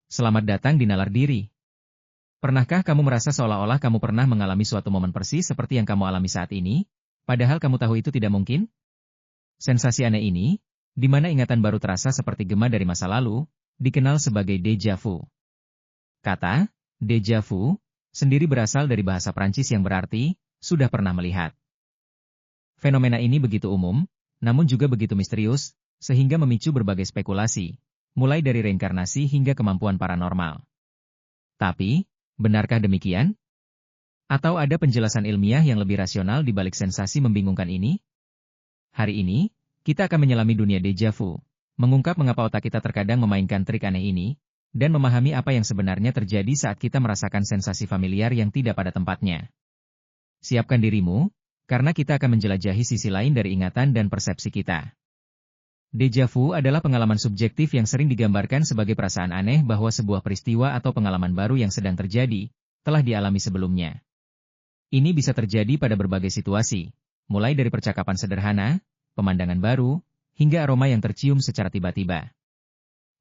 Selamat datang di Nalar Diri. Pernahkah kamu merasa seolah-olah kamu pernah mengalami suatu momen persis seperti yang kamu alami saat ini, padahal kamu tahu itu tidak mungkin? Sensasi aneh ini, di mana ingatan baru terasa seperti gema dari masa lalu, dikenal sebagai déjà vu. Kata déjà vu sendiri berasal dari bahasa Prancis yang berarti sudah pernah melihat. Fenomena ini begitu umum, namun juga begitu misterius, sehingga memicu berbagai spekulasi, mulai dari reinkarnasi hingga kemampuan paranormal. Tapi, benarkah demikian? Atau ada penjelasan ilmiah yang lebih rasional di balik sensasi membingungkan ini? Hari ini, kita akan menyelami dunia déjà vu, mengungkap mengapa otak kita terkadang memainkan trik aneh ini, dan memahami apa yang sebenarnya terjadi saat kita merasakan sensasi familiar yang tidak pada tempatnya. Siapkan dirimu, karena kita akan menjelajahi sisi lain dari ingatan dan persepsi kita. Déjà vu adalah pengalaman subjektif yang sering digambarkan sebagai perasaan aneh bahwa sebuah peristiwa atau pengalaman baru yang sedang terjadi, telah dialami sebelumnya. Ini bisa terjadi pada berbagai situasi, mulai dari percakapan sederhana, pemandangan baru, hingga aroma yang tercium secara tiba-tiba.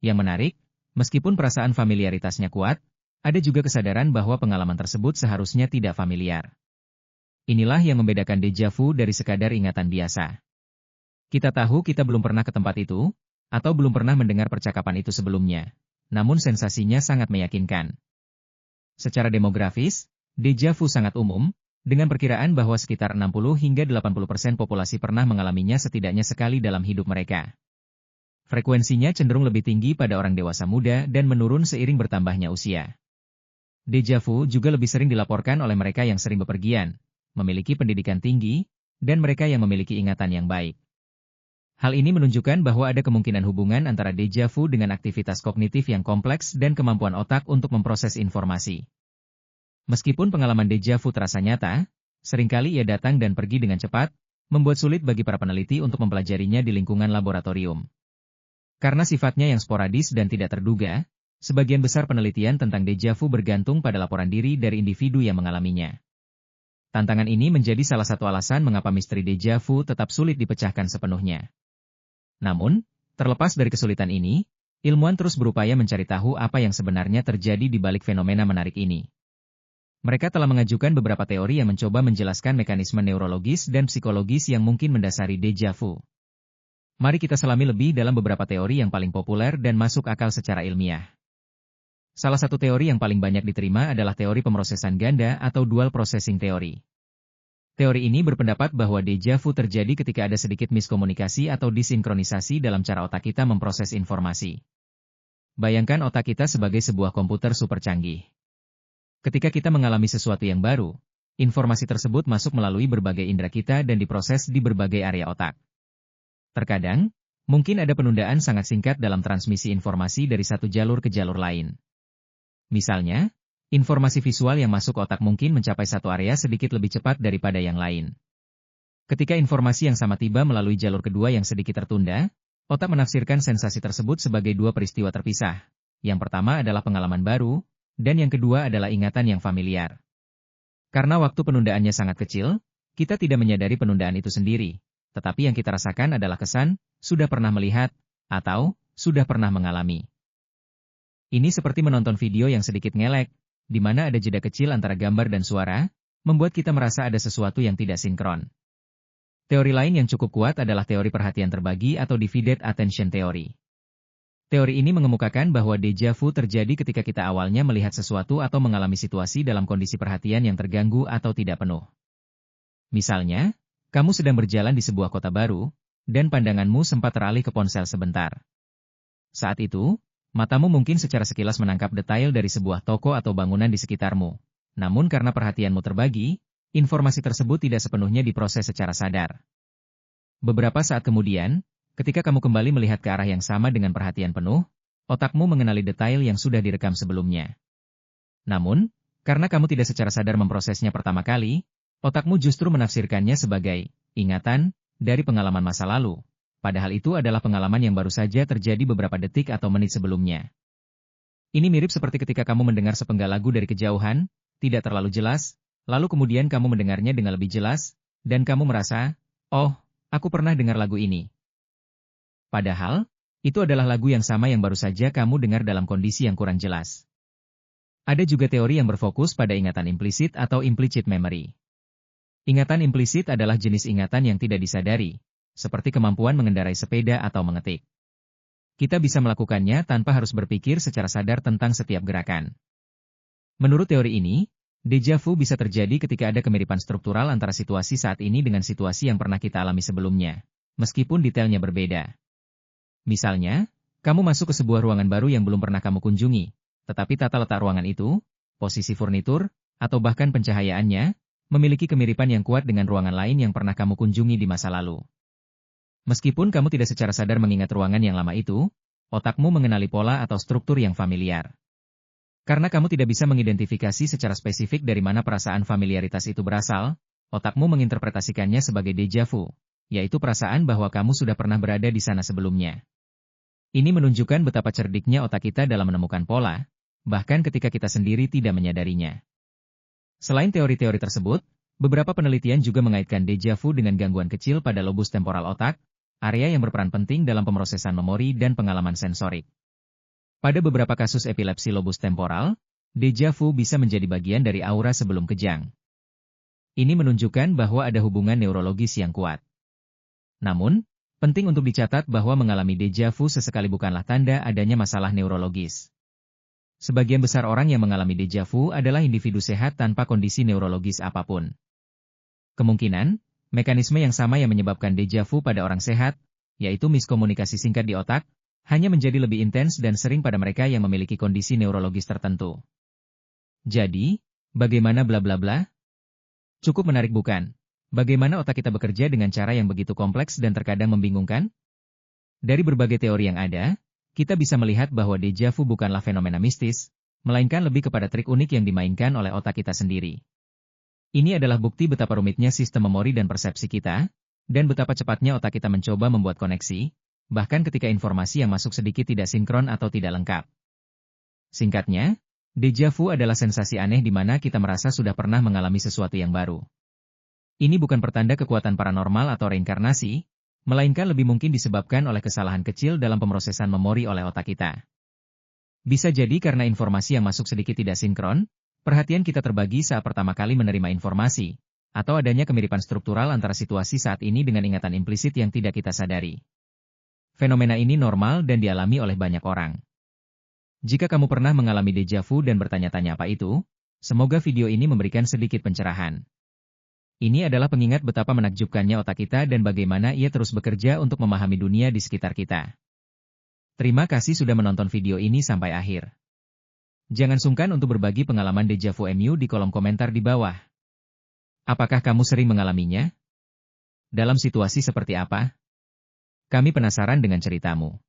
Yang menarik, meskipun perasaan familiaritasnya kuat, ada juga kesadaran bahwa pengalaman tersebut seharusnya tidak familiar. Inilah yang membedakan déjà vu dari sekadar ingatan biasa. Kita tahu kita belum pernah ke tempat itu, atau belum pernah mendengar percakapan itu sebelumnya, namun sensasinya sangat meyakinkan. Secara demografis, déjà vu sangat umum, dengan perkiraan bahwa sekitar 60 hingga 80% populasi pernah mengalaminya setidaknya sekali dalam hidup mereka. Frekuensinya cenderung lebih tinggi pada orang dewasa muda dan menurun seiring bertambahnya usia. Déjà vu juga lebih sering dilaporkan oleh mereka yang sering bepergian, memiliki pendidikan tinggi, dan mereka yang memiliki ingatan yang baik. Hal ini menunjukkan bahwa ada kemungkinan hubungan antara déjà vu dengan aktivitas kognitif yang kompleks dan kemampuan otak untuk memproses informasi. Meskipun pengalaman déjà vu terasa nyata, seringkali ia datang dan pergi dengan cepat, membuat sulit bagi para peneliti untuk mempelajarinya di lingkungan laboratorium. Karena sifatnya yang sporadis dan tidak terduga, sebagian besar penelitian tentang déjà vu bergantung pada laporan diri dari individu yang mengalaminya. Tantangan ini menjadi salah satu alasan mengapa misteri déjà vu tetap sulit dipecahkan sepenuhnya. Namun, terlepas dari kesulitan ini, ilmuwan terus berupaya mencari tahu apa yang sebenarnya terjadi di balik fenomena menarik ini. Mereka telah mengajukan beberapa teori yang mencoba menjelaskan mekanisme neurologis dan psikologis yang mungkin mendasari déjà vu. Mari kita selami lebih dalam beberapa teori yang paling populer dan masuk akal secara ilmiah. Salah satu teori yang paling banyak diterima adalah teori pemrosesan ganda atau dual processing theory. Teori ini berpendapat bahwa déjà vu terjadi ketika ada sedikit miskomunikasi atau disinkronisasi dalam cara otak kita memproses informasi. Bayangkan otak kita sebagai sebuah komputer super canggih. Ketika kita mengalami sesuatu yang baru, informasi tersebut masuk melalui berbagai indera kita dan diproses di berbagai area otak. Terkadang, mungkin ada penundaan sangat singkat dalam transmisi informasi dari satu jalur ke jalur lain. Misalnya, informasi visual yang masuk otak mungkin mencapai satu area sedikit lebih cepat daripada yang lain. Ketika informasi yang sama tiba melalui jalur kedua yang sedikit tertunda, otak menafsirkan sensasi tersebut sebagai dua peristiwa terpisah. Yang pertama adalah pengalaman baru, dan yang kedua adalah ingatan yang familiar. Karena waktu penundaannya sangat kecil, kita tidak menyadari penundaan itu sendiri. Tetapi yang kita rasakan adalah kesan, sudah pernah melihat, atau sudah pernah mengalami. Ini seperti menonton video yang sedikit ngelek, di mana ada jeda kecil antara gambar dan suara, membuat kita merasa ada sesuatu yang tidak sinkron. Teori lain yang cukup kuat adalah teori perhatian terbagi atau divided attention theory. Teori ini mengemukakan bahwa déjà vu terjadi ketika kita awalnya melihat sesuatu atau mengalami situasi dalam kondisi perhatian yang terganggu atau tidak penuh. Misalnya, kamu sedang berjalan di sebuah kota baru, dan pandanganmu sempat teralih ke ponsel sebentar. Saat itu, matamu mungkin secara sekilas menangkap detail dari sebuah toko atau bangunan di sekitarmu. Namun karena perhatianmu terbagi, informasi tersebut tidak sepenuhnya diproses secara sadar. Beberapa saat kemudian, ketika kamu kembali melihat ke arah yang sama dengan perhatian penuh, otakmu mengenali detail yang sudah direkam sebelumnya. Namun, karena kamu tidak secara sadar memprosesnya pertama kali, otakmu justru menafsirkannya sebagai ingatan dari pengalaman masa lalu, padahal itu adalah pengalaman yang baru saja terjadi beberapa detik atau menit sebelumnya. Ini mirip seperti ketika kamu mendengar sepenggal lagu dari kejauhan, tidak terlalu jelas, lalu kemudian kamu mendengarnya dengan lebih jelas, dan kamu merasa, oh, aku pernah dengar lagu ini. Padahal, Itu adalah lagu yang sama yang baru saja kamu dengar dalam kondisi yang kurang jelas. Ada juga teori yang berfokus pada ingatan implisit atau implicit memory. Ingatan implisit adalah jenis ingatan yang tidak disadari, seperti kemampuan mengendarai sepeda atau mengetik. Kita bisa melakukannya tanpa harus berpikir secara sadar tentang setiap gerakan. Menurut teori ini, déjà vu bisa terjadi ketika ada kemiripan struktural antara situasi saat ini dengan situasi yang pernah kita alami sebelumnya, meskipun detailnya berbeda. Misalnya, kamu masuk ke sebuah ruangan baru yang belum pernah kamu kunjungi, tetapi tata letak ruangan itu, posisi furnitur, atau bahkan pencahayaannya, memiliki kemiripan yang kuat dengan ruangan lain yang pernah kamu kunjungi di masa lalu. Meskipun kamu tidak secara sadar mengingat ruangan yang lama itu, otakmu mengenali pola atau struktur yang familiar. Karena kamu tidak bisa mengidentifikasi secara spesifik dari mana perasaan familiaritas itu berasal, otakmu menginterpretasikannya sebagai déjà vu, yaitu perasaan bahwa kamu sudah pernah berada di sana sebelumnya. Ini menunjukkan betapa cerdiknya otak kita dalam menemukan pola, bahkan ketika kita sendiri tidak menyadarinya. Selain teori-teori tersebut, beberapa penelitian juga mengaitkan déjà vu dengan gangguan kecil pada lobus temporal otak, area yang berperan penting dalam pemrosesan memori dan pengalaman sensorik. Pada beberapa kasus epilepsi lobus temporal, déjà vu bisa menjadi bagian dari aura sebelum kejang. Ini menunjukkan bahwa ada hubungan neurologis yang kuat. Namun, penting untuk dicatat bahwa mengalami déjà vu sesekali bukanlah tanda adanya masalah neurologis. Sebagian besar orang yang mengalami déjà vu adalah individu sehat tanpa kondisi neurologis apapun. Kemungkinan, mekanisme yang sama yang menyebabkan déjà vu pada orang sehat, yaitu miskomunikasi singkat di otak, hanya menjadi lebih intens dan sering pada mereka yang memiliki kondisi neurologis tertentu. Jadi, bagaimana bla bla bla? Cukup menarik bukan? Bagaimana otak kita bekerja dengan cara yang begitu kompleks dan terkadang membingungkan? Dari berbagai teori yang ada, kita bisa melihat bahwa déjà vu bukanlah fenomena mistis, melainkan lebih kepada trik unik yang dimainkan oleh otak kita sendiri. Ini adalah bukti betapa rumitnya sistem memori dan persepsi kita, dan betapa cepatnya otak kita mencoba membuat koneksi, bahkan ketika informasi yang masuk sedikit tidak sinkron atau tidak lengkap. Singkatnya, déjà vu adalah sensasi aneh di mana kita merasa sudah pernah mengalami sesuatu yang baru. Ini bukan pertanda kekuatan paranormal atau reinkarnasi, melainkan lebih mungkin disebabkan oleh kesalahan kecil dalam pemrosesan memori oleh otak kita. Bisa jadi karena informasi yang masuk sedikit tidak sinkron, perhatian kita terbagi saat pertama kali menerima informasi, atau adanya kemiripan struktural antara situasi saat ini dengan ingatan implisit yang tidak kita sadari. Fenomena ini normal dan dialami oleh banyak orang. Jika kamu pernah mengalami déjà vu dan bertanya-tanya apa itu, semoga video ini memberikan sedikit pencerahan. Ini adalah pengingat betapa menakjubkannya otak kita dan bagaimana ia terus bekerja untuk memahami dunia di sekitar kita. Terima kasih sudah menonton video ini sampai akhir. Jangan sungkan untuk berbagi pengalaman déjà vu MU di kolom komentar di bawah. Apakah kamu sering mengalaminya? Dalam situasi seperti apa? Kami penasaran dengan ceritamu.